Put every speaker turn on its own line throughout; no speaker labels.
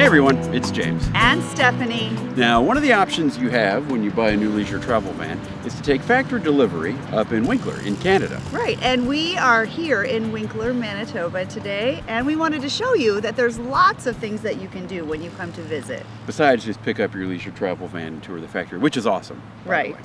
everyone, it's James.
And Stephanie.
Now, one of the options you have when you buy a new leisure travel van is to take factory delivery up in Winkler in Canada.
Right, and we are here in Winkler, Manitoba today, and we wanted to show you that there's lots of things that you can do when you come to visit.
Besides just pick up your leisure travel van and tour the factory, which is awesome.
Right.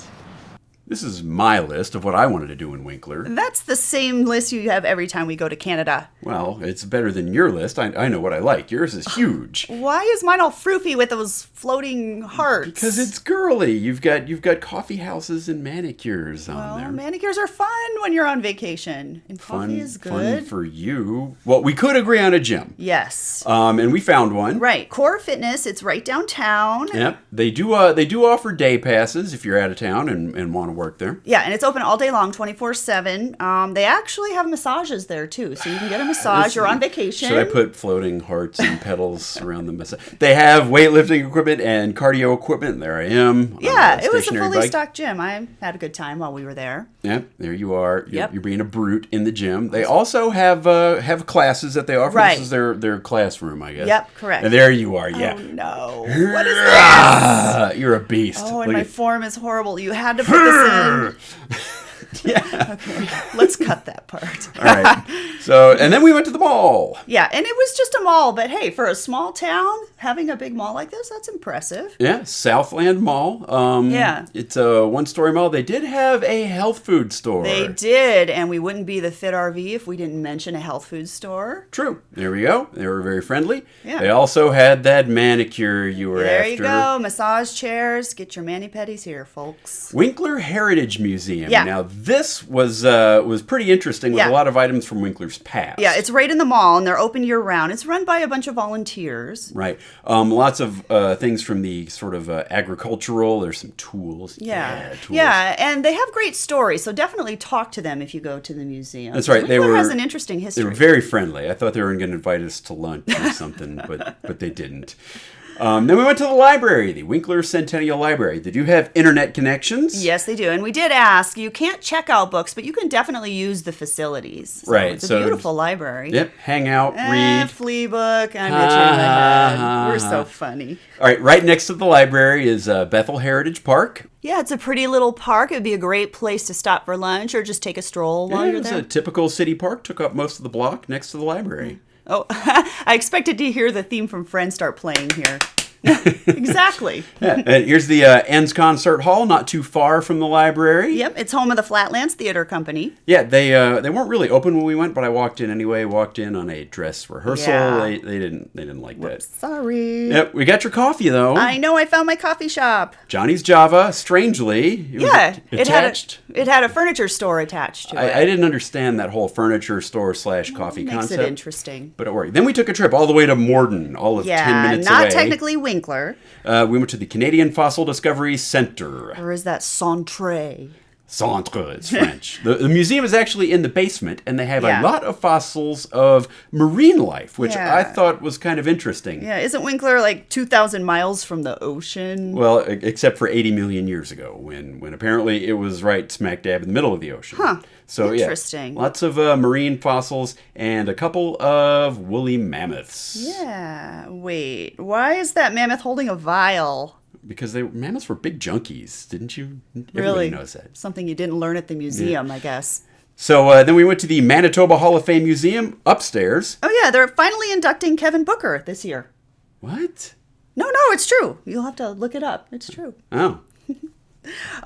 This is my list of what I wanted to do in Winkler.
That's the same list you have every time we go to Canada.
Well, it's better than your list. I know what I like. Yours is huge.
Why is mine all froofy with those floating hearts?
Because it's girly. You've got coffee houses and manicures on there.
Manicures are fun when you're on vacation. And coffee is good.
Fun for you. Well, we could agree on a gym.
Yes.
And we found one.
Right. Core Fitness. It's right downtown.
Yep. They do offer day passes if you're out of town and want to work there.
Yeah, and it's open all day long, 24/7. They actually have massages there too, so you can get a massage. You're on vacation.
Should I put floating hearts and pedals around the massage? They have weightlifting equipment and cardio equipment. There I am.
Yeah, it was a fully stocked gym. I had a good time while we were there.
Yep, there you are.
Yep.
You're being a brute in the gym. They also have classes that they offer.
Right.
This is their classroom, I guess.
Yep, correct.
And there you are. Yeah.
Oh no! What is this?
You're a beast.
Oh, and my form is horrible. You had to put this in.
Yeah.
Okay, let's cut that part.
All right. So, and then we went to the mall.
Yeah, and it was just a mall, but hey, for a small town, having a big mall like this, that's impressive.
Yeah, Southland Mall.
Yeah.
It's a one-story mall. They did have a health food store.
They did, and we wouldn't be the Fit RV if we didn't mention a health food store.
True. There we go. They were very friendly.
Yeah.
They also had that manicure you were
There
after.
you go. Massage chairs. Get your mani-pedis here, folks.
Winkler Heritage Museum.
Yeah.
Now, this was pretty interesting with a lot of items from Winkler's past.
Yeah, it's right in the mall, and they're open year-round. It's run by a bunch of volunteers.
Right. Lots of things from the sort of agricultural. There's some tools.
Yeah.
Tools.
Yeah, and they have great stories, so definitely talk to them if you go to the museum.
That's right.
Winkler has an interesting history.
They were very friendly. I thought they were going to invite us to lunch or something, but they didn't. Then we went to the library, the Winkler Centennial Library. They do have internet connections.
Yes, they do. And we did ask, you can't check out books, but you can definitely use the facilities. So
right.
It's a beautiful library.
Yep. Hang out, read.
Flea book. I'm itching my head. We're so funny.
All right. Right next to the library is Bethel Heritage Park.
Yeah, it's a pretty little park. It would be a great place to stop for lunch or just take a stroll while you're there.
It's a typical city park. Took up most of the block next to the library.
Oh, I expected to hear the theme from Friends start playing here. Exactly.
Yeah. And here's the Enns Concert Hall, not too far from the library.
Yep, it's home of the Flatlands Theater Company.
Yeah, they weren't really open when we went, but I walked in anyway. Walked in on a dress rehearsal.
Yeah.
They didn't like that.
Sorry.
Yep, we got your coffee though.
I know. I found my coffee shop.
Johnny's Java. Strangely, it was attached.
It had a furniture store attached to it.
I didn't understand that whole furniture store / coffee
Makes
concept.
it interesting.
But don't worry. Then we took a trip all the way to Morden, all of 10 minutes away.
not technically Winkler.
We went to the Canadian Fossil Discovery Center.
Or is that Centre?
Centre, it's French. The museum is actually in the basement, and they have a lot of fossils of marine life, which I thought was kind of interesting.
Yeah, isn't Winkler like 2,000 miles from the ocean?
Well, except for 80 million years ago, when apparently it was right smack dab in the middle of the ocean.
Huh.
So
interesting.
Lots of marine fossils and a couple of woolly mammoths.
Yeah. Wait, why is that mammoth holding a vial?
Because mammoths were big junkies, didn't you? Everybody
Really?
knows that.
Something you didn't learn at the museum, I guess.
So then we went to the Manitoba Hall of Fame Museum upstairs.
Oh yeah, they're finally inducting Kevin Booker this year.
What?
No, it's true. You'll have to look it up. It's true.
Oh.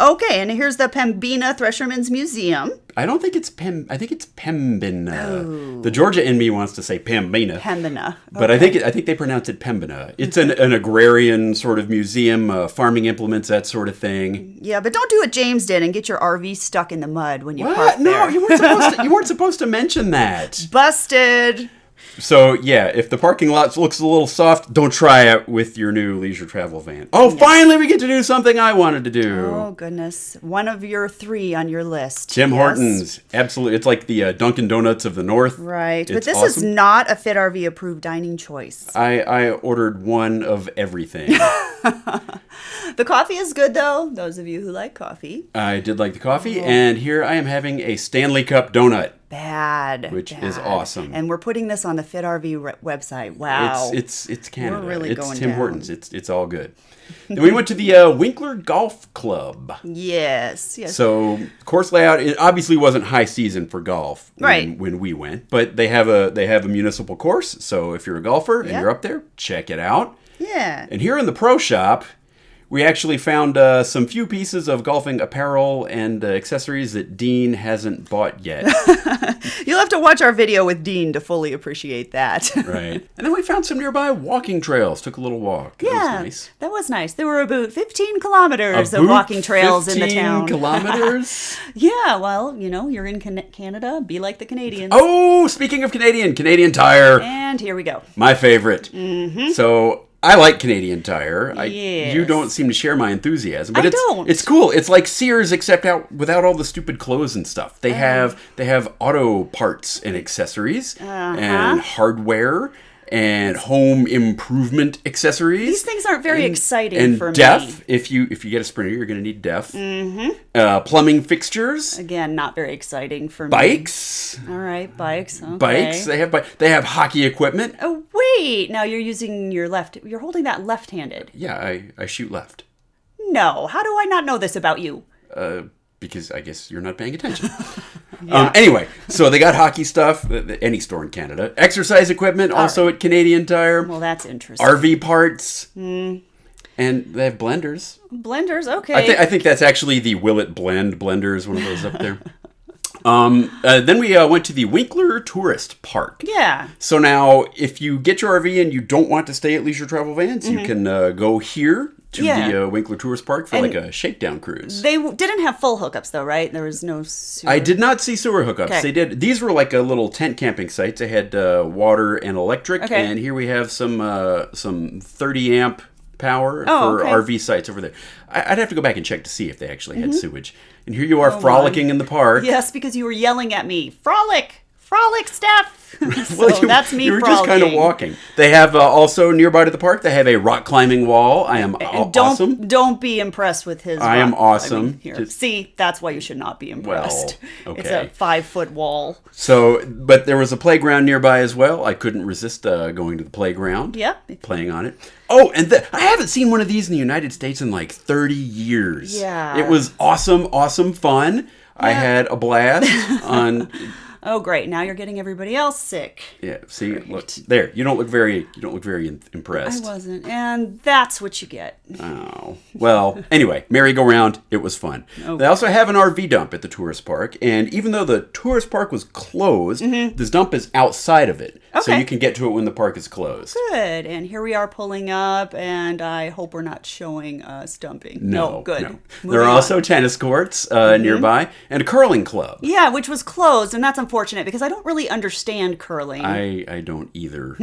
Okay, and here's the Pembina Threshermen's Museum.
I don't think it's I think it's Pembina.
Oh.
The Georgia in me wants to say Pembina.
Pembina. Okay.
But I think they pronounce it Pembina. It's an agrarian sort of museum, farming implements, that sort of thing.
Yeah, but don't do what James did and get your RV stuck in the mud when you park
What? No,
there.
you weren't supposed to mention that.
Busted.
So, yeah, if the parking lot looks a little soft, don't try it with your new leisure travel van. Oh, finally we get to do something I wanted to do.
Oh, goodness. One of your 3 on your list.
Tim Hortons. Absolutely. It's like the Dunkin' Donuts of the North.
Right.
It's
But this
awesome.
is not a Fit RV approved dining choice.
I ordered one of everything.
The coffee is good, though. Those of you who like coffee.
I did like the coffee, and here I am having a Stanley Cup donut.
Which
is awesome.
And we're putting this on the Fit RV website. Wow.
It's Canada.
We're really
it's
going
Tim
down.
Hortons. It's all good. Then we went to the Winkler Golf Club.
Yes.
So course layout, it obviously wasn't high season for golf when we went, but they have a municipal course. So if you're a golfer and you're up there, check it out.
Yeah.
And here in the pro shop, we actually found some few pieces of golfing apparel and accessories that Dean hasn't bought yet.
You'll have to watch our video with Dean to fully appreciate that.
Right. And then we found some nearby walking trails. Took a little walk.
Yeah,
that was nice.
That was nice. There were about 15 kilometers of walking trails in the town.
15 kilometers?
Yeah, well, you're in Canada. Be like the Canadians.
Oh, speaking of Canadian Tire.
And here we go.
My favorite.
Mm-hmm.
So I like Canadian Tire.
Yes.
You don't seem to share my enthusiasm, but
don't.
It's cool. It's like Sears, except without all the stupid clothes and stuff. They have auto parts and accessories and hardware and home improvement accessories.
These things aren't very exciting for me.
And DEF. If you get a Sprinter, you're going to need DEF. Mm-hmm. Plumbing fixtures.
Again, not very exciting for me.
Bikes.
All right, bikes. Okay.
Bikes. They have hockey equipment.
Oh wait! Now you're using your left. You're holding that left-handed.
Yeah, I shoot left.
No, how do I not know this about you?
Because I guess you're not paying attention. Anyway, so they got hockey stuff, any store in Canada. Exercise equipment, also at Canadian Tire.
Well, that's interesting.
RV parts. And they have blenders.
Blenders, okay.
I think that's actually the Will It Blend blender is one of those up there. Then we went to the Winkler Tourist Park.
Yeah.
So now, if you get your RV and you don't want to stay at Leisure Travel Vans, you can go here to the Winkler Tourist Park for like a shakedown cruise.
They didn't have full hookups though, right? There was no sewer.
I did not see sewer hookups.
Okay.
They did. These were like a little tent camping sites. They had water and electric.
Okay.
And here we have some 30 amp power for RV sites over there. I'd have to go back and check to see if they actually had sewage. And here you are frolicking in the park.
Yes, because you were yelling at me. Frolic, Steph.
Well,
that's me.
You were
frolicking.
just kind of walking. They have also nearby to the park. They have a rock climbing wall. I am awesome.
Don't be impressed with his.
I am awesome.
Here. See, that's why you should not be impressed.
Well, okay.
It's a 5-foot wall.
So, but there was a playground nearby as well. I couldn't resist going to the playground.
Yep.
Playing on it. Oh, and I haven't seen one of these in the United States in like 30 years.
Yeah.
It was awesome fun. Yeah. I had a blast on.
Oh, great! Now you're getting everybody else sick.
Yeah. See, look there. You don't look very impressed.
I wasn't, and that's what you get.
Oh. Well. Anyway, merry-go-round. It was fun. Okay. They also have an RV dump at the tourist park, and even though the tourist park was closed, this dump is outside of it, so you can get to it when the park is closed.
Good. And here we are pulling up, and I hope we're not showing us dumping.
No.
Good.
No. There are also tennis courts nearby and a curling club.
Yeah, which was closed, and that's unfortunate because I don't really understand curling.
I don't either.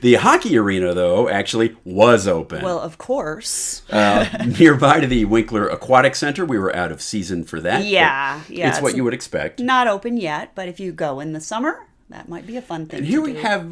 The hockey arena, though, actually was open.
Well, of course.
Nearby to the Winkler Aquatic Center. We were out of season for that.
Yeah.
It's what you would expect.
Not open yet, but if you go in the summer, that might be a fun thing.
And here we have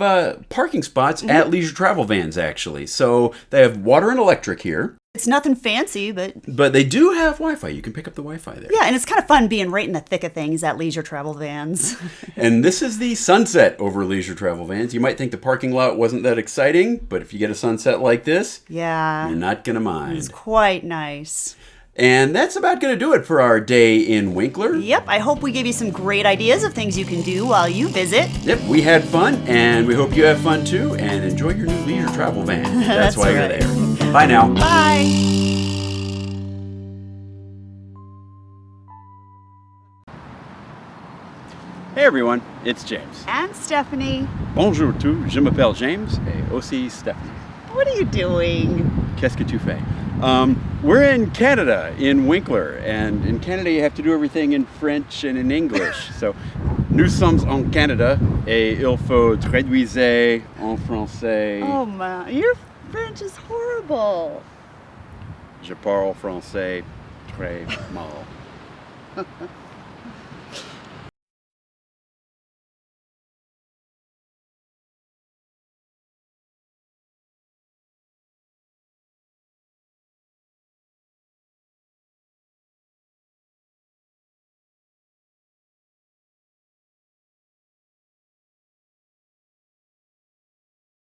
parking spots at Leisure Travel Vans, actually. So they have water and electric here.
It's nothing fancy, but
they do have Wi-Fi. You can pick up the Wi-Fi there.
Yeah, and it's kind of fun being right in the thick of things at Leisure Travel Vans.
And this is the sunset over Leisure Travel Vans. You might think the parking lot wasn't that exciting, but if you get a sunset like this,
you're
not going to mind.
It's quite nice.
And that's about going to do it for our day in Winkler.
Yep, I hope we gave you some great ideas of things you can do while you visit.
Yep, we had fun, and we hope you have fun too, and enjoy your new Leisure Travel Van. That's why you're there. Bye now.
Bye.
Hey everyone, it's James.
And Stephanie.
Bonjour tous, je m'appelle James, et aussi Stephanie.
What are you doing?
Qu'est-ce que tu fais? We're in Canada, in Winkler, and in Canada you have to do everything in French and in English. So, nous sommes en Canada, et il faut traduire en français.
Oh my, your French is horrible.
Je parle français très mal.